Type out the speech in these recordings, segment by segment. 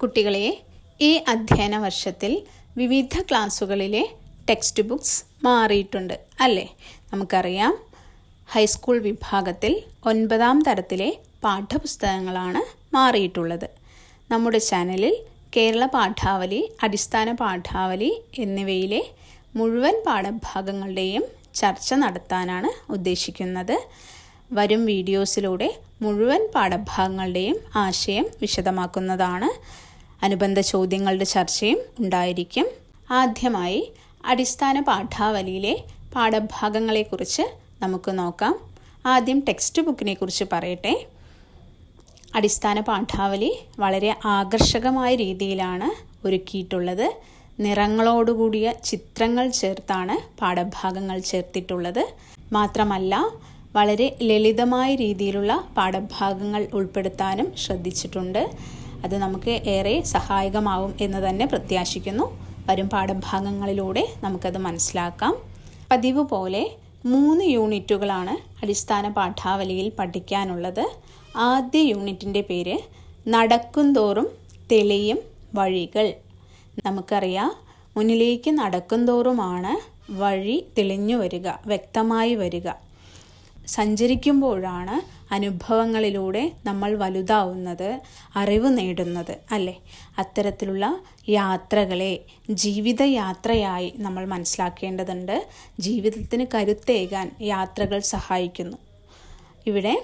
കുട്ടികളെ, ഈ അധ്യയന വർഷത്തിൽ വിവിധ ക്ലാസ്സുകളിലെ ടെക്സ്റ്റ് ബുക്സ് മാറിയിട്ടുണ്ട് അല്ലേ? നമുക്കറിയാം, ഹൈസ്കൂൾ വിഭാഗത്തിൽ 9ാം തരത്തിലെ പാഠപുസ്തകങ്ങളാണ് മാറിയിട്ടുള്ളത്. നമ്മുടെ ചാനലിൽ കേരള പാഠാവലി, അടിസ്ഥാന പാഠാവലി എന്നിവയിലെ മുഴുവൻ പാഠഭാഗങ്ങളുടെയും ചർച്ച നടത്താനാണ് ഉദ്ദേശിക്കുന്നത്. വരും വീഡിയോസിലൂടെ മുഴുവൻ പാഠഭാഗങ്ങളുടെയും ആശയം വിശദമാക്കുന്നതാണ്. അനുബന്ധ ചോദ്യങ്ങളുടെ ചർച്ചയും ഉണ്ടായിരിക്കും. ആദ്യമായി അടിസ്ഥാന പാഠാവലിയിലെ പാഠഭാഗങ്ങളെക്കുറിച്ച് നമുക്ക് നോക്കാം. ആദ്യം ടെക്സ്റ്റ് ബുക്കിനെ കുറിച്ച് പറയട്ടെ. അടിസ്ഥാന പാഠാവലി വളരെ ആകർഷകമായ രീതിയിലാണ് ഒരുക്കിയിട്ടുള്ളത്. നിറങ്ങളോടുകൂടിയ ചിത്രങ്ങൾ ചേർത്താണ് പാഠഭാഗങ്ങൾ ചേർത്തിട്ടുള്ളത്. മാത്രമല്ല, വളരെ ലളിതമായ രീതിയിലുള്ള പാഠഭാഗങ്ങൾ ഉൾപ്പെടുത്താനും ശ്രദ്ധിച്ചിട്ടുണ്ട്. അത് നമുക്ക് ഏറെ സഹായകമാവും എന്ന് തന്നെ പ്രത്യാശിക്കുന്നു. വരും പാഠഭാഗങ്ങളിലൂടെ നമുക്കത് മനസ്സിലാക്കാം. പതിവ് പോലെ 3 യൂണിറ്റുകളാണ് അടിസ്ഥാന പാഠാവലിയിൽ പഠിക്കാനുള്ളത്. ആദ്യ യൂണിറ്റിൻ്റെ പേര് നടക്കുംതോറും തെളിയും വഴികൾ. നമുക്കറിയാം, മുന്നിലേക്ക് നടക്കുംതോറുമാണ് വഴി തെളിഞ്ഞു വരിക, വ്യക്തമായി വരിക. സഞ്ചരിക്കുമ്പോഴാണ് അനുഭവങ്ങളിലൂടെ നമ്മൾ വലുതാവുന്നത്, അറിവ് നേടുന്നത് അല്ലേ? അത്തരത്തിലുള്ള യാത്രകളെ ജീവിതയാത്രയായി നമ്മൾ മനസ്സിലാക്കേണ്ടതുണ്ട്. ജീവിതത്തിന് കരുത്തേകാൻ യാത്രകൾ സഹായിക്കുന്നു. ഇവിടെ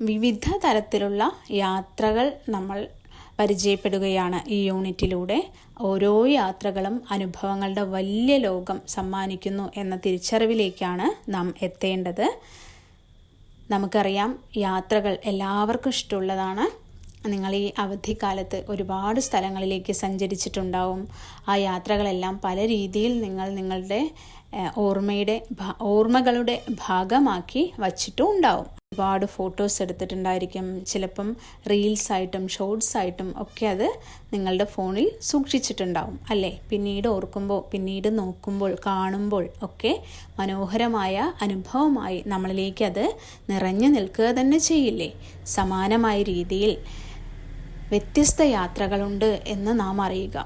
വിവിധ തരത്തിലുള്ള യാത്രകൾ നമ്മൾ പരിചയപ്പെടുകയാണ് ഈ യൂണിറ്റിലൂടെ. ഓരോ യാത്രകളും അനുഭവങ്ങളുടെ വലിയ ലോകം സമ്മാനിക്കുന്നു എന്ന തിരിച്ചറിവിലേക്കാണ് നാം എത്തേണ്ടത്. നമുക്കറിയാം, യാത്രകൾ എല്ലാവർക്കും ഇഷ്ടമുള്ളതാണ്. നിങ്ങൾ ഈ അവധിക്കാലത്ത് ഒരുപാട് സ്ഥലങ്ങളിലേക്ക് സഞ്ചരിച്ചിട്ടുണ്ടാവും. ആ യാത്രകളെല്ലാം പല രീതിയിൽ നിങ്ങളുടെ ഓർമ്മകളുടെ ഭാഗമാക്കി വച്ചിട്ടും ഉണ്ടാവും. ഒരുപാട് ഫോട്ടോസ് എടുത്തിട്ടുണ്ടായിരിക്കും. ചിലപ്പം റീൽസായിട്ടും ഷോർട്സായിട്ടും ഒക്കെ അത് നിങ്ങളുടെ ഫോണിൽ സൂക്ഷിച്ചിട്ടുണ്ടാവും അല്ലേ? പിന്നീട് ഓർക്കുമ്പോൾ, പിന്നീട് നോക്കുമ്പോൾ, കാണുമ്പോൾ ഒക്കെ മനോഹരമായ അനുഭവമായി നമ്മളിലേക്ക് അത് നിറഞ്ഞു നിൽക്കുക തന്നെ ചെയ്യില്ലേ? സമാനമായ രീതിയിൽ വ്യത്യസ്ത യാത്രകളുണ്ട് എന്ന് നാം അറിയുക.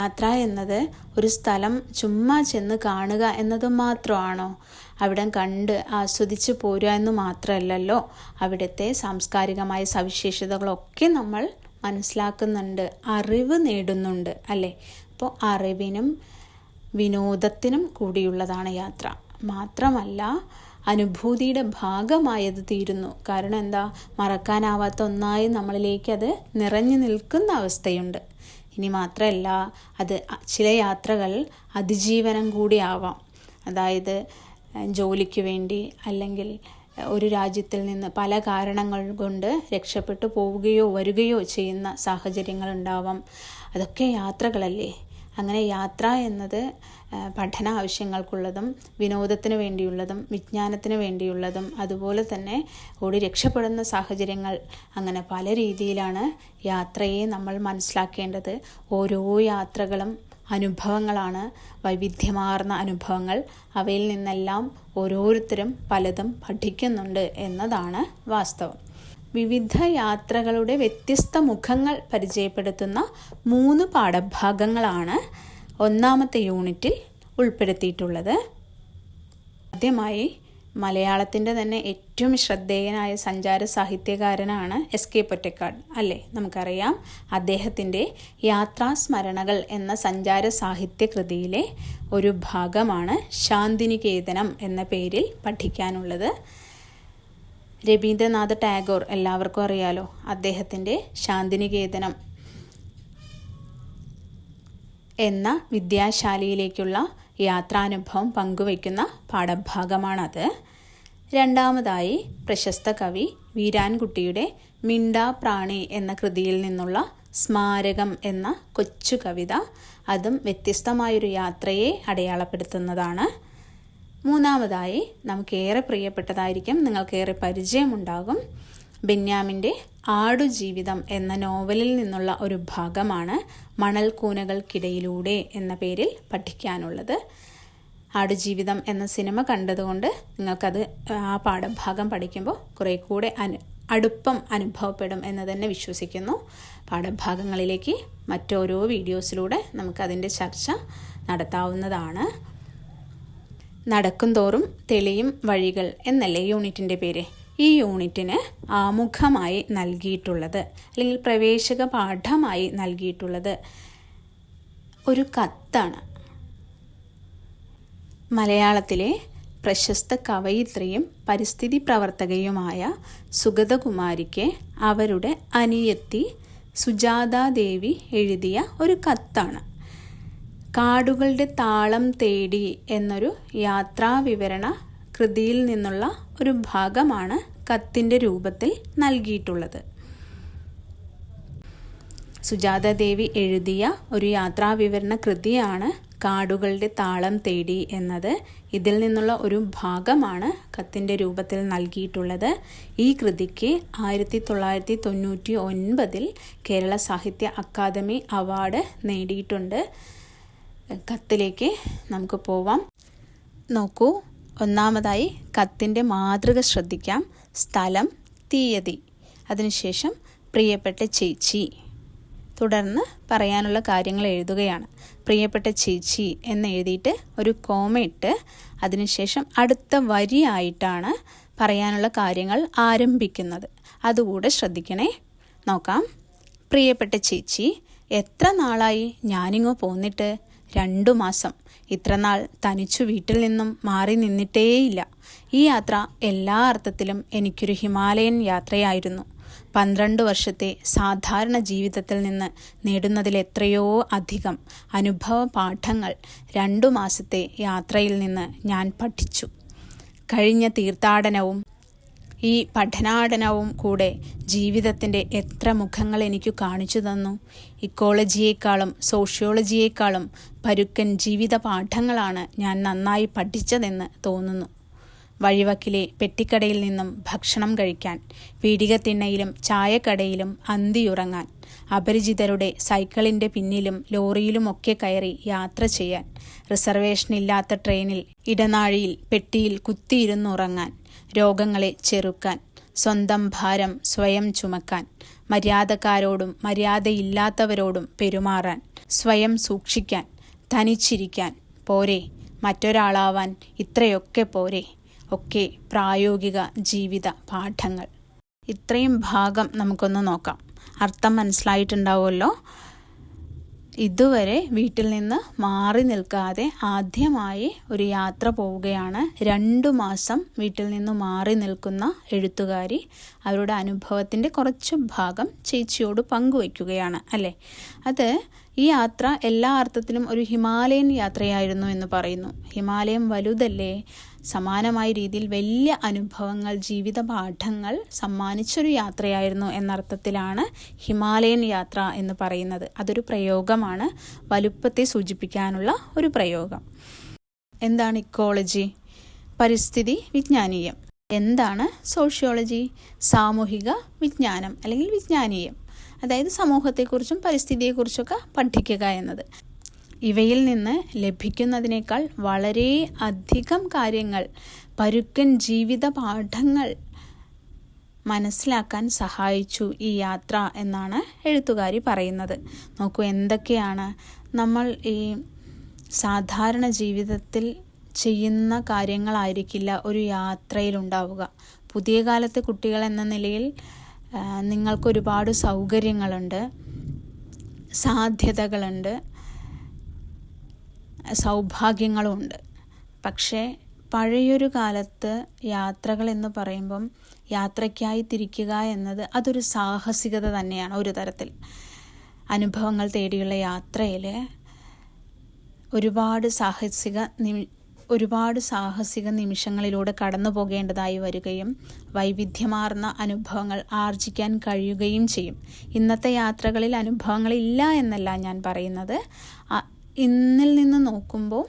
യാത്ര എന്നത് ഒരു സ്ഥലം ചുമ്മാ ചെന്ന് കാണുക എന്നത് മാത്രമാണോ? അവിടം കണ്ട് ആസ്വദിച്ച് പോരുക എന്ന് മാത്രമല്ലല്ലോ. അവിടുത്തെ സാംസ്കാരികമായ സവിശേഷതകളൊക്കെ നമ്മൾ മനസ്സിലാക്കുന്നുണ്ട്, അറിവ് നേടുന്നുണ്ട് അല്ലേ? അപ്പോൾ അറിവിനും വിനോദത്തിനും കൂടിയുള്ളതാണ് യാത്ര. മാത്രമല്ല, അനുഭൂതിയുടെ ഭാഗമായത് തീരുന്നു. കാരണം എന്താ? മറക്കാനാവാത്ത ഒന്നായി നമ്മളിലേക്ക് അത് നിറഞ്ഞു നിൽക്കുന്ന അവസ്ഥയുണ്ട്. ഇനി മാത്രമല്ല, അത് ചില യാത്രകൾ അതിജീവനം കൂടി ആവാം. അതായത് ജോലിക്ക് വേണ്ടി അല്ലെങ്കിൽ ഒരു രാജ്യത്തിൽ നിന്ന് പല കാരണങ്ങൾ കൊണ്ട് രക്ഷപ്പെട്ടു പോവുകയോ വരികയോ ചെയ്യുന്ന സാഹചര്യങ്ങളുണ്ടാവാം. അതൊക്കെ യാത്രകളല്ലേ? അങ്ങനെ യാത്ര എന്നത് പഠന ആവശ്യങ്ങൾക്കുള്ളതും വിനോദത്തിന് വേണ്ടിയുള്ളതും വിജ്ഞാനത്തിന് വേണ്ടിയുള്ളതും അതുപോലെ തന്നെ ഓടി രക്ഷപ്പെടുന്ന സാഹചര്യങ്ങൾ, അങ്ങനെ പല രീതിയിലാണ് യാത്രയെ നമ്മൾ മനസ്സിലാക്കേണ്ടത്. ഓരോ യാത്രകളും അനുഭവങ്ങളാണ്, വൈവിധ്യമാർന്ന അനുഭവങ്ങൾ. അവയിൽ നിന്നെല്ലാം ഓരോരുത്തരും പലതും പഠിക്കുന്നുണ്ട് എന്നതാണ് വാസ്തവം. വിവിധ യാത്രകളുടെ വ്യത്യസ്ത മുഖങ്ങൾ പരിചയപ്പെടുത്തുന്ന 3 പാഠഭാഗങ്ങളാണ് 1ാമത്തെ യൂണിറ്റിൽ ഉൾപ്പെടുത്തിയിട്ടുള്ളത്. ആദ്യമായി മലയാളത്തിൻ്റെ തന്നെ ഏറ്റവും ശ്രദ്ധേയനായ സഞ്ചാര സാഹിത്യകാരനാണ് എസ് കെ പൊറ്റക്കാട് അല്ലേ? നമുക്കറിയാം, അദ്ദേഹത്തിൻ്റെ യാത്രാസ്മരണകൾ എന്ന സഞ്ചാര സാഹിത്യ കൃതിയിലെ ഒരു ഭാഗമാണ് ശാന്തിനികേതനം എന്ന പേരിൽ പഠിക്കാനുള്ളത്. രവീന്ദ്രനാഥ ടാഗോർ എല്ലാവർക്കും അറിയാലോ. അദ്ദേഹത്തിൻ്റെ ശാന്തിനികേതനം എന്ന വിദ്യാശാലയിലേക്കുള്ള യാത്രാനുഭവം പങ്കുവയ്ക്കുന്ന പാഠഭാഗമാണത്. 2ാമതായി പ്രശസ്ത കവി വീരാൻകുട്ടിയുടെ മിണ്ടാപ്രാണി എന്ന കൃതിയിൽ നിന്നുള്ള സ്മാരകം എന്ന കൊച്ചു കവിത. അതും വ്യത്യസ്തമായൊരു യാത്രയെ അടയാളപ്പെടുത്തുന്നതാണ്. 3ാമതായി നമുക്കേറെ പ്രിയപ്പെട്ടതായിരിക്കും, നിങ്ങൾക്കേറെ പരിചയമുണ്ടാകും, ബെന്യാമിൻ്റെ ആടുജീവിതം എന്ന നോവലിൽ നിന്നുള്ള ഒരു ഭാഗമാണ് മണൽക്കൂനകൾക്കിടയിലൂടെ എന്ന പേരിൽ പഠിക്കാനുള്ളത്. ആടുജീവിതം എന്ന സിനിമ കണ്ടതുകൊണ്ട് നിങ്ങൾക്കത് ആ പാഠഭാഗം പഠിക്കുമ്പോൾ കുറേ കൂടെ അടുപ്പം അനുഭവപ്പെടും എന്ന് തന്നെ വിശ്വസിക്കുന്നു. പാഠഭാഗങ്ങളിലേക്ക് മറ്റോരോ വീഡിയോസിലൂടെ നമുക്കതിൻ്റെ ചർച്ച നടത്താവുന്നതാണ്. നടക്കുംതോറും തെളിയും വഴികൾ എന്നല്ലേ യൂണിറ്റിൻ്റെ പേര്. ഈ യൂണിറ്റിന് ആമുഖമായി നൽകിയിട്ടുള്ളത് അല്ലെങ്കിൽ പ്രവേശക പാഠമായി നൽകിയിട്ടുള്ളത് ഒരു കത്താണ്. മലയാളത്തിലെ പ്രശസ്ത കവയിത്രിയും പരിസ്ഥിതി പ്രവർത്തകയുമായ സുഗതകുമാരിക്ക് അവരുടെ അനിയത്തി സുജാതാദേവി എഴുതിയ ഒരു കത്താണ്. കാടുകളുടെ താളം തേടി എന്നൊരു യാത്രാവിവരണ കൃതിയിൽ നിന്നുള്ള ഒരു ഭാഗമാണ് കത്തിൻ്റെ രൂപത്തിൽ നൽകിയിട്ടുള്ളത്. സുജാതാദേവി എഴുതിയ ഒരു യാത്രാവിവരണ കൃതിയാണ് കാടുകളുടെ താളം തേടി എന്നത്. ഇതിൽ നിന്നുള്ള ഒരു ഭാഗമാണ് കത്തിൻ്റെ രൂപത്തിൽ നൽകിയിട്ടുള്ളത്. ഈ കൃതിക്ക് 1999 കേരള സാഹിത്യ അക്കാദമി അവാർഡ് നേടിയിട്ടുണ്ട്. കത്തിലേക്ക് നമുക്ക് പോവാം. നോക്കൂ, ഒന്നാമതായി കത്തിൻ്റെ മാതൃക ശ്രദ്ധിക്കാം. സ്ഥലം, തീയതി, അതിനുശേഷം പ്രിയപ്പെട്ട ചേച്ചി, തുടർന്ന് പറയാനുള്ള കാര്യങ്ങൾ എഴുതുകയാണ്. പ്രിയപ്പെട്ട ചേച്ചി എന്ന് എഴുതിയിട്ട് ഒരു കോമ ഇട്ട് അതിനുശേഷം അടുത്ത വരിയായിട്ടാണ് പറയാനുള്ള കാര്യങ്ങൾ ആരംഭിക്കുന്നത്. അതുകൂടെ ശ്രദ്ധിക്കണേ. നോക്കാം. പ്രിയപ്പെട്ട ചേച്ചി, എത്ര നാളായി ഞാനിങ്ങോ പോന്നിട്ട്? 2 മാസം. ഇത്ര നാൾ തനിച്ചു വീട്ടിൽ നിന്നും മാറി നിന്നിട്ടേയില്ല. ഈ യാത്ര എല്ലാ അർത്ഥത്തിലും എനിക്കൊരു ഹിമാലയൻ യാത്രയായിരുന്നു. 12 വർഷത്തെ സാധാരണ ജീവിതത്തിൽ നിന്ന് നേടുന്നതിലെത്രയോ അധികം അനുഭവ പാഠങ്ങൾ 2 മാസത്തെ യാത്രയിൽ നിന്ന് ഞാൻ പഠിച്ചു. കഴിഞ്ഞ തീർത്ഥാടനവും ഈ പഠനാടനവും കൂടെ ജീവിതത്തിൻ്റെ എത്ര മുഖങ്ങൾ എനിക്ക് കാണിച്ചു തന്നു. ഇക്കോളജിയേക്കാളും സോഷ്യോളജിയേക്കാളും പരുക്കൻ ജീവിത പാഠങ്ങളാണ് ഞാൻ നന്നായി പഠിച്ചതെന്ന് തോന്നുന്നു. വഴിവക്കിലെ പെട്ടിക്കടയിൽ നിന്നും ഭക്ഷണം കഴിക്കാൻ, പീടികത്തിണ്ണയിലും ചായക്കടയിലും അന്തിയുറങ്ങാൻ, അപരിചിതരുടെ സൈക്കിളിൻ്റെ പിന്നിലും ലോറിയിലുമൊക്കെ കയറി യാത്ര ചെയ്യാൻ, റിസർവേഷനില്ലാത്ത ട്രെയിനിൽ ഇടനാഴിയിൽ പെട്ടിയിൽ കുത്തിയിരുന്നുറങ്ങാൻ, രോഗങ്ങളെ ചെറുക്കാൻ, സ്വന്തം ഭാരം സ്വയം ചുമക്കാൻ, മര്യാദക്കാരോടും മര്യാദയില്ലാത്തവരോടും പെരുമാറാൻ, സ്വയം സൂക്ഷിക്കാൻ, തനിച്ചിരിക്കാൻ. പോരെ, മറ്റൊരാളാവാൻ ഇത്രയൊക്കെ പോരെ? ഒക്കെ പ്രായോഗിക ജീവിത പാഠങ്ങൾ. ഇത്രയും ഭാഗം നമുക്കൊന്ന് നോക്കാം. അർത്ഥം മനസ്സിലായിട്ടുണ്ടാവുമല്ലോ. ഇതുവരെ വീട്ടിൽ നിന്ന് മാറി നിൽക്കാതെ ആദ്യമായി ഒരു യാത്ര പോവുകയാണ്. 2 മാസം വീട്ടിൽ നിന്ന് മാറി നിൽക്കുന്ന എഴുത്തുകാരി അവരുടെ അനുഭവത്തിൻ്റെ കുറച്ച് ഭാഗം ചേച്ചിയോട് പങ്കുവയ്ക്കുകയാണ് അല്ലേ. അത് ഈ യാത്ര എല്ലാ അർത്ഥത്തിലും ഒരു ഹിമാലയൻ യാത്രയായിരുന്നു എന്ന് പറയുന്നു. ഹിമാലയം വലുതല്ലേ? സമാനമായ രീതിയിൽ വലിയ അനുഭവങ്ങൾ, ജീവിത പാഠങ്ങൾ സമ്മാനിച്ചൊരു യാത്രയായിരുന്നു എന്നർത്ഥത്തിലാണ് ഹിമാലയൻ യാത്ര എന്ന് പറയുന്നത്. അതൊരു പ്രയോഗമാണ്, വലുപ്പത്തെ സൂചിപ്പിക്കാനുള്ള ഒരു പ്രയോഗം. എന്താണ് ഇക്കോളജി? പരിസ്ഥിതി വിജ്ഞാനീയം. എന്താണ് സോഷ്യോളജി? സാമൂഹിക വിജ്ഞാനം അല്ലെങ്കിൽ വിജ്ഞാനീയം. അതായത് സമൂഹത്തെക്കുറിച്ചും പരിസ്ഥിതിയെക്കുറിച്ചൊക്കെ പഠിക്കുക എന്നത്. ഇവയിൽ നിന്ന് ലഭിക്കുന്നതിനേക്കാൾ വളരെ അധികം കാര്യങ്ങൾ, പരുക്കൻ ജീവിത പാഠങ്ങൾ മനസ്സിലാക്കാൻ സഹായിച്ചു ഈ യാത്ര എന്നാണ് എഴുത്തുകാരി പറയുന്നത്. നോക്കൂ, എന്തൊക്കെയാണ് നമ്മൾ ഈ സാധാരണ ജീവിതത്തിൽ ചെയ്യുന്ന കാര്യങ്ങളായിരിക്കില്ല ഒരു യാത്രയിലുണ്ടാവുക. പുതിയ കാലത്തെ കുട്ടികൾ എന്ന നിലയിൽ നിങ്ങൾക്കൊരുപാട് സൗകര്യങ്ങളുണ്ട്, സാധ്യതകളുണ്ട്, സൗഭാഗ്യങ്ങളുമുണ്ട്. പക്ഷേ പഴയൊരു കാലത്ത് യാത്രകൾ എന്ന് പറയുമ്പം യാത്രയ്ക്കായി തിരിക്കുക എന്നത് അതൊരു സാഹസികത തന്നെയാണ്. ഒരു തരത്തിൽ അനുഭവങ്ങൾ തേടിയുള്ള യാത്രയിൽ ഒരുപാട് സാഹസിക നിമിഷങ്ങളിലൂടെ കടന്നു പോകേണ്ടതായി വരികയും വൈവിധ്യമാർന്ന അനുഭവങ്ങൾ ആർജിക്കാൻ കഴിയുകയും ചെയ്യും. ഇന്നത്തെ യാത്രകളിൽ അനുഭവങ്ങളില്ല എന്നല്ല ഞാൻ പറയുന്നത്. ഇന്നിൽ നിന്ന് നോക്കുമ്പോൾ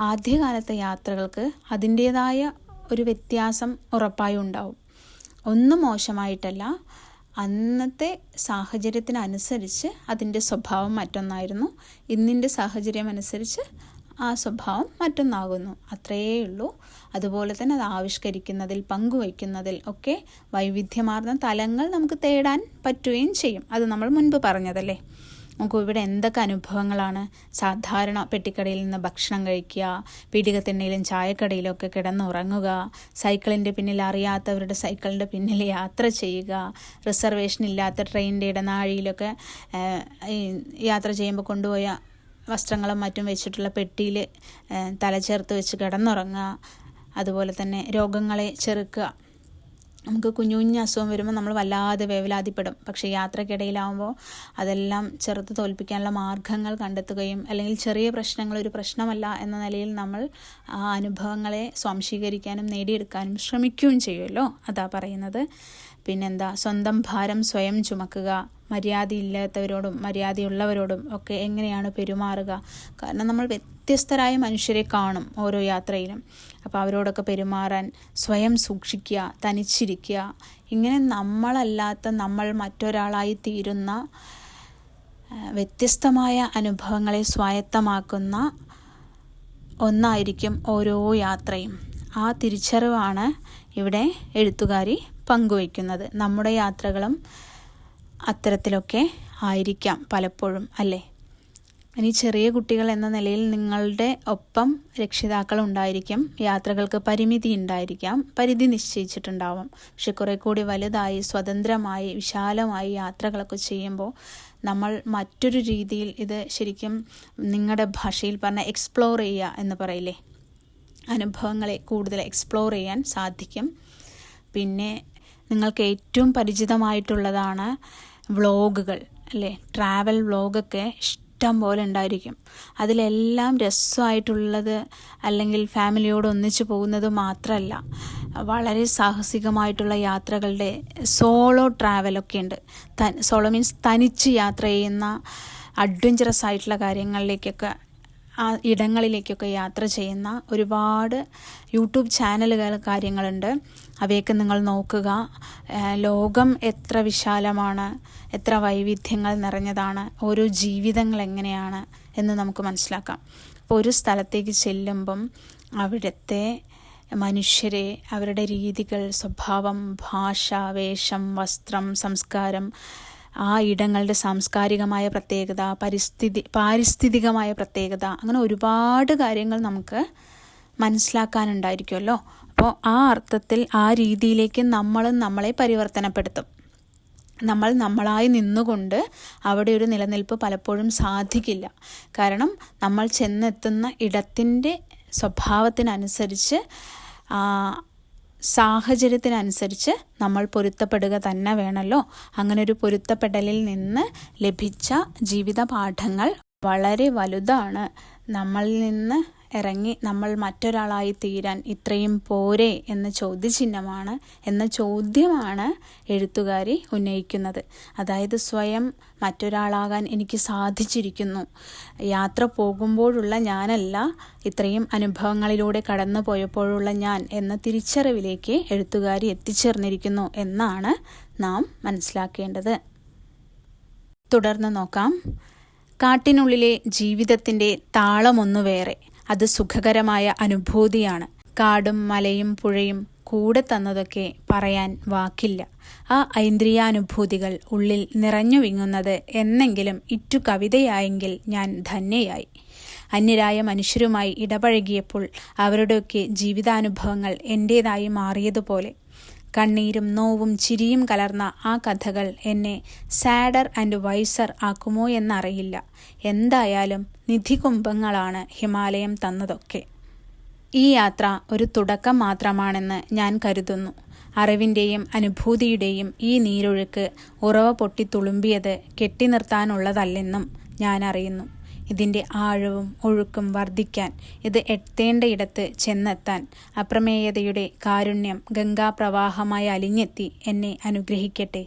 ആദ്യകാലത്തെ യാത്രകൾക്ക് അതിൻ്റേതായ ഒരു വ്യത്യാസം ഉറപ്പായും ഉണ്ടാവും. ഒന്നും മോശമായിട്ടല്ല, അന്നത്തെ സാഹചര്യത്തിനനുസരിച്ച് അതിൻ്റെ സ്വഭാവം മറ്റൊന്നായിരുന്നു. ഇന്നിൻ്റെ സാഹചര്യം അനുസരിച്ച് ആ സ്വഭാവം മറ്റൊന്നാകുന്നു. അത്രയേ ഉള്ളൂ. അതുപോലെ തന്നെ അത് ആവിഷ്കരിക്കുന്നതിൽ, പങ്കുവയ്ക്കുന്നതിൽ ഒക്കെ വൈവിധ്യമാർന്ന തലങ്ങൾ നമുക്ക് തേടാൻ പറ്റുകയും ചെയ്യും. അത് നമ്മൾ മുൻപ് പറഞ്ഞതല്ലേ. നമുക്ക് ഇവിടെ എന്തൊക്കെ അനുഭവങ്ങളാണ്. സാധാരണ പെട്ടിക്കടയിൽ നിന്ന് ഭക്ഷണം കഴിക്കുക, പീടികത്തിണ്ണയിലും ചായക്കടയിലും ഒക്കെ കിടന്നുറങ്ങുക, സൈക്കിളിൻ്റെ പിന്നിൽ അറിയാത്തവരുടെ സൈക്കിളിൻ്റെ പിന്നിൽ യാത്ര ചെയ്യുക, റിസർവേഷൻ ഇല്ലാത്ത ട്രെയിനിൻ്റെ ഇടനാഴിയിലൊക്കെ യാത്ര ചെയ്യുമ്പോൾ കൊണ്ടുപോയ വസ്ത്രങ്ങളും മറ്റും വെച്ചിട്ടുള്ള പെട്ടിയിൽ തലചേർത്ത് വെച്ച് കിടന്നുറങ്ങുക. അതുപോലെ തന്നെ രോഗങ്ങളെ ചെറുക്കുക. നമുക്ക് കുഞ്ഞു കുഞ്ഞു അസുഖം വരുമ്പോൾ നമ്മൾ വല്ലാതെ വേവലാതിപ്പെടും. പക്ഷേ യാത്രക്കിടയിലാവുമ്പോൾ അതെല്ലാം ചെറുത്ത് തോൽപ്പിക്കാനുള്ള മാർഗങ്ങൾ കണ്ടെത്തുകയും, അല്ലെങ്കിൽ ചെറിയ പ്രശ്നങ്ങൾ ഒരു പ്രശ്നമല്ല എന്ന നിലയിൽ നമ്മൾ ആ അനുഭവങ്ങളെ സ്വാംശീകരിക്കാനും നേടിയെടുക്കാനും ശ്രമിക്കുകയും ചെയ്യുമല്ലോ. അതാ പറയുന്നത്. പിന്നെന്താ, സ്വന്തം ഭാരം സ്വയം ചുമക്കുക, മര്യാദയില്ലാത്തവരോടും മര്യാദയുള്ളവരോടും ഒക്കെ എങ്ങനെയാണ് പെരുമാറുക. കാരണം നമ്മൾ വ്യത്യസ്തരായ മനുഷ്യരെ കാണും ഓരോ യാത്രയിലും. അപ്പോൾ അവരോടൊക്കെ പെരുമാറാൻ സ്വയം സൂക്ഷിക്കുക, തനിച്ചിരിക്കുക. ഇങ്ങനെ നമ്മളല്ലാത്ത നമ്മൾ മറ്റൊരാളായി തീരുന്ന വ്യത്യസ്തമായ അനുഭവങ്ങളെ സ്വായത്തമാക്കുന്ന ഒന്നായിരിക്കും ഓരോ യാത്രയും. ആ തിരിച്ചറിവാണ് ഇവിടെ എഴുത്തുകാരി പങ്കുവയ്ക്കുന്നത്. നമ്മുടെ യാത്രകളും അത്തരത്തിലൊക്കെ ആയിരിക്കാം പലപ്പോഴും, അല്ലേ? ഇനി ചെറിയ കുട്ടികൾ എന്ന നിലയിൽ നിങ്ങളുടെ ഒപ്പം രക്ഷിതാക്കൾ ഉണ്ടായിരിക്കും. യാത്രകൾക്ക് പരിമിതി ഉണ്ടായിരിക്കാം, പരിധി നിശ്ചയിച്ചിട്ടുണ്ടാവും. പക്ഷെ കുറെ കൂടി വലുതായി, സ്വതന്ത്രമായി, വിശാലമായി യാത്രകളൊക്കെ ചെയ്യുമ്പോൾ നമ്മൾ മറ്റൊരു രീതിയിൽ, ഇത് ശരിക്കും നിങ്ങളുടെ ഭാഷയിൽ പറഞ്ഞ എക്സ്പ്ലോർ ചെയ്യുക എന്ന് പറയില്ലേ, അനുഭവങ്ങളെ കൂടുതൽ എക്സ്പ്ലോർ ചെയ്യാൻ സാധിക്കും. പിന്നെ നിങ്ങൾക്ക് ഏറ്റവും പരിചിതമായിട്ടുള്ളതാണ് വ്ളോഗുകൾ, അല്ലേ? ട്രാവൽ വ്ളോഗൊക്കെ ഇഷ്ടം പോലെ ഉണ്ടായിരിക്കും. അതിലെല്ലാം രസമായിട്ടുള്ളത്, അല്ലെങ്കിൽ ഫാമിലിയോട് ഒന്നിച്ചു പോകുന്നത് മാത്രമല്ല, വളരെ സാഹസികമായിട്ടുള്ള യാത്രകളുടെ സോളോ ട്രാവലൊക്കെ ഉണ്ട്. സോളോ മീൻസ് തനിച്ച് യാത്ര ചെയ്യുന്ന അഡ്വഞ്ചറസ് ആയിട്ടുള്ള കാര്യങ്ങളിലേക്കൊക്കെ, ആ ഇടങ്ങളിലേക്കൊക്കെ യാത്ര ചെയ്യുന്ന ഒരുപാട് യൂട്യൂബ് ചാനലുകൾ കാര്യങ്ങളുണ്ട്. അവയൊക്കെ നിങ്ങൾ നോക്കുക. ലോകം എത്ര വിശാലമാണ്, എത്ര വൈവിധ്യങ്ങൾ നിറഞ്ഞതാണ്, ഓരോ ജീവിതങ്ങൾ എങ്ങനെയാണ് എന്ന് നമുക്ക് മനസ്സിലാക്കാം. അപ്പോൾ ഒരു സ്ഥലത്തേക്ക് ചെല്ലുമ്പം അവിടുത്തെ മനുഷ്യരെ, അവരുടെ രീതികൾ, സ്വഭാവം, ഭാഷ, വേഷം, വസ്ത്രം, സംസ്കാരം, ആ ഇടങ്ങളുടെ സാംസ്കാരികമായ പ്രത്യേകത, പാരിസ്ഥിതികമായ പ്രത്യേകത, അങ്ങനെ ഒരുപാട് കാര്യങ്ങൾ നമുക്ക് മനസ്സിലാക്കാനുണ്ടായിരിക്കുമല്ലോ. അപ്പോൾ ആ അർത്ഥത്തിൽ, ആ രീതിയിലേക്ക് നമ്മളെ പരിവർത്തനപ്പെടുത്തും. നമ്മൾ നമ്മളായി നിന്നുകൊണ്ട് അവിടെ ഒരു നിലനിൽപ്പ് പലപ്പോഴും സാധിക്കില്ല. കാരണം നമ്മൾ ചെന്നെത്തുന്ന ഇടത്തിൻ്റെ സ്വഭാവത്തിനനുസരിച്ച്, സാഹചര്യത്തിനനുസരിച്ച് നമ്മൾ പൊരുത്തപ്പെടുക തന്നെ വേണമല്ലോ. അങ്ങനെ ഒരു പൊരുത്തപ്പെടലിൽ നിന്ന് ലഭിച്ച ജീവിത പാഠങ്ങൾ വളരെ വലുതാണ്. നമ്മളിൽ നിന്ന് ഇറങ്ങി നമ്മൾ മറ്റൊരാളായി തീരാൻ ഇത്രയും പോരെ എന്ന ചോദ്യമാണ് എഴുത്തുകാരി ഉന്നയിക്കുന്നത്. അതായത് സ്വയം മറ്റൊരാളാകാൻ എനിക്ക് സാധിച്ചിരിക്കുന്നു. യാത്ര പോകുമ്പോഴുള്ള ഞാനല്ല, ഇത്രയും അനുഭവങ്ങളിലൂടെ കടന്നു പോയപ്പോഴുള്ള ഞാൻ എന്ന തിരിച്ചറിവിലേക്ക് എഴുത്തുകാരി എത്തിച്ചേർന്നിരിക്കുന്നു എന്നാണ് നാം മനസ്സിലാക്കേണ്ടത്. തുടർന്ന് നോക്കാം. കാട്ടിനുള്ളിലെ ജീവിതത്തിൻ്റെ താളമൊന്നു വേറെ, അത് സുഖകരമായ അനുഭൂതിയാണ്. കാടും മലയും പുഴയും കൂടെ തന്നതൊക്കെ പറയാൻ വാക്കില്ല. ആ ഐന്ദ്രിയാനുഭൂതികൾ ഉള്ളിൽ നിറഞ്ഞു വിങ്ങുന്നത് എന്നെങ്കിലും ഇറ്റു കവിതയായെങ്കിൽ ഞാൻ ധന്യയായി. അന്യരായ മനുഷ്യരുമായി ഇടപഴകിയപ്പോൾ അവരുടെയൊക്കെ ജീവിതാനുഭവങ്ങൾ എൻ്റേതായി മാറിയതുപോലെ. കണ്ണീരും നോവും ചിരിയും കലർന്ന ആ കഥകൾ എന്നെ സാഡർ ആൻഡ് വൈസർ ആക്കുമോ എന്നറിയില്ല. എന്തായാലും നിധികുംഭങ്ങളാണ് ഹിമാലയം തന്നതൊക്കെ. ഈ യാത്ര ഒരു തുടക്കം മാത്രമാണെന്ന് ഞാൻ കരുതുന്നു. അറിവിൻ്റെയും അനുഭൂതിയുടെയും ഈ നീരൊഴുക്ക് ഉറവ പൊട്ടി തുളുമ്പിയത് കെട്ടി നിർത്താനുള്ളതല്ലെന്നും ഞാൻ അറിയുന്നു. ഇതിൻ്റെ ആഴവും ഒഴുക്കും വർദ്ധിക്കാൻ, ഇത് എത്തേണ്ടയിടത്ത് ചെന്നെത്താൻ അപ്രമേയതയുടെ കാരുണ്യം ഗംഗാപ്രവാഹമായി അലിഞ്ഞെത്തി എന്നെ അനുഗ്രഹിക്കട്ടെ.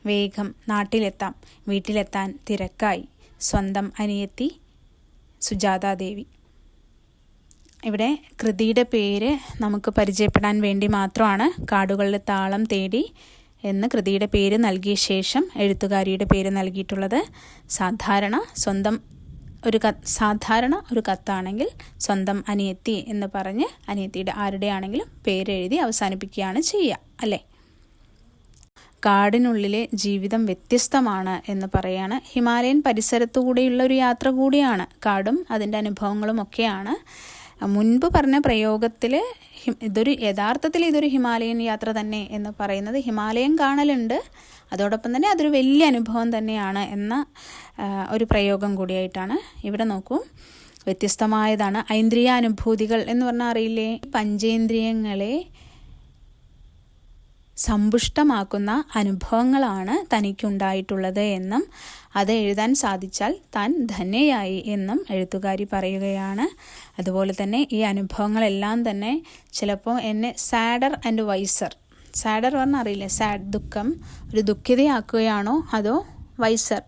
വേഗം നാട്ടിലെത്താം, വീട്ടിലെത്താൻ തിരക്കായി. സ്വന്തം അനിയത്തി സുജാതാദേവി. ഇവിടെ കൃതിയുടെ പേര് നമുക്ക് പരിചയപ്പെടാൻ വേണ്ടി മാത്രമാണ് കാടുകളുടെ താളം തേടി എന്ന് കൃതിയുടെ പേര് നൽകിയ ശേഷം എഴുത്തുകാരിയുടെ പേര് നൽകിയിട്ടുള്ളത്. സാധാരണ സ്വന്തം സാധാരണ ഒരു കത്താണെങ്കിൽ സ്വന്തം അനിയത്തി എന്ന് പറഞ്ഞ് അനിയത്തിയുടെ ആരുടെയാണെങ്കിലും പേരെഴുതി അവസാനിപ്പിക്കുകയാണ് ചെയ്യുക, അല്ലേ? കാടിനുള്ളിലെ ജീവിതം വ്യത്യസ്തമാണ് എന്ന് പറയാണ്. ഹിമാലയൻ പരിസരത്തുകൂടിയുള്ള ഒരു യാത്ര കൂടിയാണ് കാടും അതിൻ്റെ അനുഭവങ്ങളും ഒക്കെയാണ്. മുൻപ് പറഞ്ഞ പ്രയോഗത്തിൽ യഥാർത്ഥത്തിൽ ഇതൊരു ഹിമാലയൻ യാത്ര തന്നെ എന്ന് പറയുന്നത് ഹിമാലയം കാണലുണ്ട്, അതോടൊപ്പം തന്നെ അതൊരു വലിയ അനുഭവം തന്നെയാണ് എന്ന ഒരു പ്രയോഗം കൂടിയായിട്ടാണ്. ഇവിടെ നോക്കൂ, വ്യത്യസ്തമായതാണ്. ഐന്ദ്രിയാനുഭൂതികൾ എന്ന് പറഞ്ഞാൽ അറിയില്ലേ? പഞ്ചേന്ദ്രിയങ്ങളെ സമ്പുഷ്ടമാക്കുന്ന അനുഭവങ്ങളാണ് തനിക്കുണ്ടായിട്ടുള്ളത് എന്നും അത് എഴുതാൻ സാധിച്ചാൽ താൻ ധന്യയായി എന്നും എഴുത്തുകാരി പറയുകയാണ്. അതുപോലെ തന്നെ ഈ അനുഭവങ്ങളെല്ലാം തന്നെ ചിലപ്പോൾ എന്നെ സാഡർ ആൻഡ് വൈസർ, സാഡർ പറഞ്ഞാൽ അറിയില്ലേ? സാഡ്, ദുഃഖം, ഒരു ദുഃഖിതയാക്കുകയാണോ അതോ വൈസർ,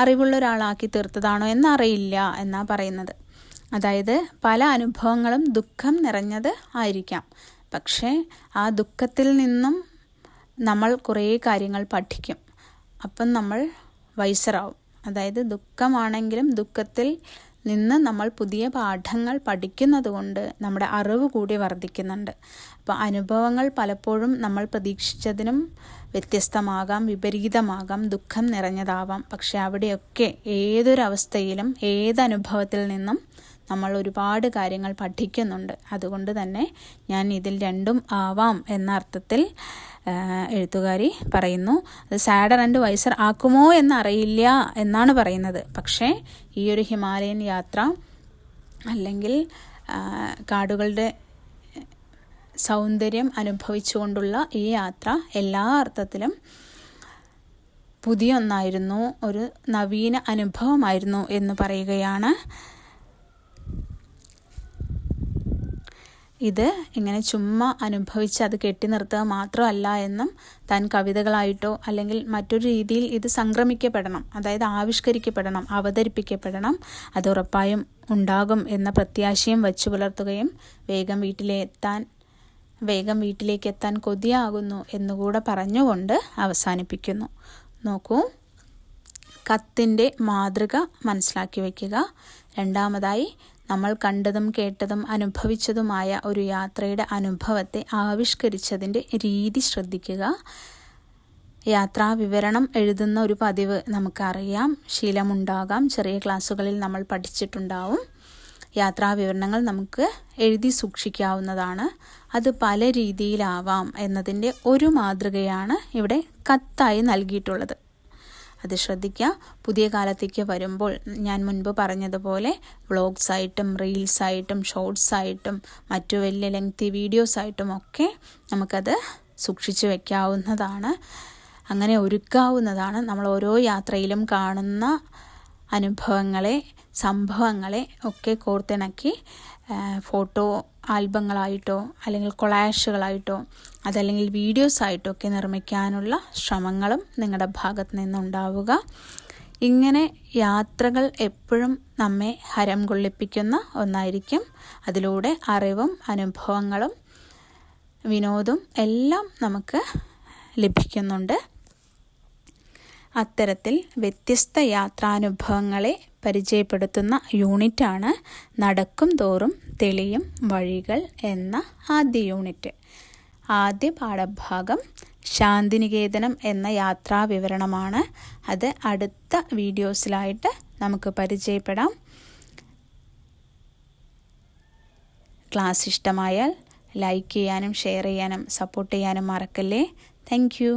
അറിവുള്ള ഒരാളാക്കി തീർത്തതാണോ എന്നറിയില്ല എന്നാണ് പറയുന്നത്. അതായത് പല അനുഭവങ്ങളും ദുഃഖം നിറഞ്ഞത് ആയിരിക്കാം, പക്ഷേ ആ ദുഃഖത്തിൽ നിന്നും നമ്മൾ കുറേ കാര്യങ്ങൾ പഠിക്കും. അപ്പം നമ്മൾ വൈസറാവും. അതായത് ദുഃഖമാണെങ്കിലും ദുഃഖത്തിൽ നിന്ന് നമ്മൾ പുതിയ പാഠങ്ങൾ പഠിക്കുന്നത് കൊണ്ട് നമ്മുടെ അറിവ് കൂടി വർദ്ധിക്കുന്നുണ്ട്. അപ്പോൾ അനുഭവങ്ങൾ പലപ്പോഴും നമ്മൾ പ്രതീക്ഷിച്ചതിനും വ്യത്യസ്തമാകാം, വിപരീതമാകാം, ദുഃഖം നിറഞ്ഞതാവാം. പക്ഷെ അവിടെയൊക്കെ ഏതൊരവസ്ഥയിലും ഏതനുഭവത്തിൽ നിന്നും നമ്മൾ ഒരുപാട് കാര്യങ്ങൾ പഠിക്കുന്നുണ്ട്. അതുകൊണ്ട് തന്നെ ഞാൻ ഇതിൽ രണ്ടും ആവാം എന്ന അർത്ഥത്തിൽ എഴുത്തുകാരി പറയുന്നു. അത് സാഡർ ആൻഡ് വൈസർ ആക്കുമോ എന്നറിയില്ല എന്നാണ് പറയുന്നത്. പക്ഷേ ഈ ഒരു ഹിമാലയൻ യാത്ര അല്ലെങ്കിൽ കാടുകളുടെ സൗന്ദര്യം അനുഭവിച്ചുകൊണ്ടുള്ള ഈ യാത്ര എല്ലാ അർത്ഥത്തിലും പുതിയ ഒന്നായിരുന്നു, ഒരു നവീന അനുഭവമായിരുന്നു എന്ന് പറയുകയാണ്. ഇത് ഇങ്ങനെ ചുമ്മാ അനുഭവിച്ച് അത് കെട്ടി നിർത്തുക മാത്രമല്ല എന്നും താൻ കവിതകളായിട്ടോ അല്ലെങ്കിൽ മറ്റൊരു രീതിയിൽ ഇത് സംക്രമിക്കപ്പെടണം, അതായത് ആവിഷ്കരിക്കപ്പെടണം, അവതരിപ്പിക്കപ്പെടണം, അത് ഉറപ്പായും ഉണ്ടാകും എന്ന പ്രത്യാശയും വച്ചു പുലർത്തുകയും വേഗം വീട്ടിലേക്ക് എത്താൻ കൊതിയാകുന്നു എന്നുകൂടെ പറഞ്ഞുകൊണ്ട് അവസാനിപ്പിക്കുന്നു. നോക്കൂ, കത്തിൻ്റെ മാതൃക മനസ്സിലാക്കി വയ്ക്കുക. രണ്ടാമതായി, നമ്മൾ കണ്ടതും കേട്ടതും അനുഭവിച്ചതുമായ ഒരു യാത്രയുടെ അനുഭവത്തെ ആവിഷ്കരിച്ചതിൻ്റെ രീതി ശ്രദ്ധിക്കുക. യാത്രാ വിവരണം എഴുതുന്ന ഒരു പതിവ് നമുക്കറിയാം, ശീലമുണ്ടാകാം, ചെറിയ ക്ലാസ്സുകളിൽ നമ്മൾ പഠിച്ചിട്ടുണ്ടാവും. യാത്രാ വിവരണങ്ങൾ നമുക്ക് എഴുതി സൂക്ഷിക്കാവുന്നതാണ്. അത് പല രീതിയിലാവാം എന്നതിൻ്റെ ഒരു മാതൃകയാണ് ഇവിടെ കത്തായി നൽകിയിട്ടുള്ളത്. അത് ശ്രദ്ധിക്കുക. പുതിയ കാലത്തേക്ക് വരുമ്പോൾ ഞാൻ മുൻപ് പറഞ്ഞതുപോലെ വ്ളോഗ്സായിട്ടും റീൽസായിട്ടും ഷോർട്സായിട്ടും മറ്റു വലിയ ലെങ്തി വീഡിയോസായിട്ടും ഒക്കെ നമുക്കത് സൂക്ഷിച്ചു വയ്ക്കാവുന്നതാണ്, അങ്ങനെ ഒരുക്കാവുന്നതാണ്. നമ്മൾ ഓരോ യാത്രയിലും കാണുന്ന അനുഭവങ്ങളെ, സംഭവങ്ങളെ ഒക്കെ കോർത്തിണക്കി ഫോട്ടോ ആൽബങ്ങളായിട്ടോ അല്ലെങ്കിൽ കൊളാഷുകളായിട്ടോ അതല്ലെങ്കിൽ വീഡിയോസായിട്ടോ ഒക്കെ നിർമ്മിക്കാനുള്ള ശ്രമങ്ങളും നിങ്ങളുടെ ഭാഗത്ത് നിന്നുണ്ടാവുക. ഇങ്ങനെ യാത്രകൾ എപ്പോഴും നമ്മെ ഹരം കൊള്ളിപ്പിക്കുന്ന ഒന്നായിരിക്കും. അതിലൂടെ അറിവും അനുഭവങ്ങളും വിനോദവും എല്ലാം നമുക്ക് ലഭിക്കുന്നുണ്ട്. അത്തരത്തിൽ വ്യത്യസ്ത യാത്രാനുഭവങ്ങളെ പരിചയപ്പെടുത്തുന്ന യൂണിറ്റാണ് നടക്കും തോറും തെളിയും വഴികൾ എന്ന ആദ്യ യൂണിറ്റ്. ആദ്യ പാഠഭാഗം ശാന്തിനികേതനം എന്ന യാത്രാ വിവരണമാണ്. അത് അടുത്ത വീഡിയോസിലായിട്ട് നമുക്ക് പരിചയപ്പെടാം. ക്ലാസ് ഇഷ്ടമായാൽ ലൈക്ക് ചെയ്യാനും ഷെയർ ചെയ്യാനും സപ്പോർട്ട് ചെയ്യാനും മറക്കല്ലേ. Thank you.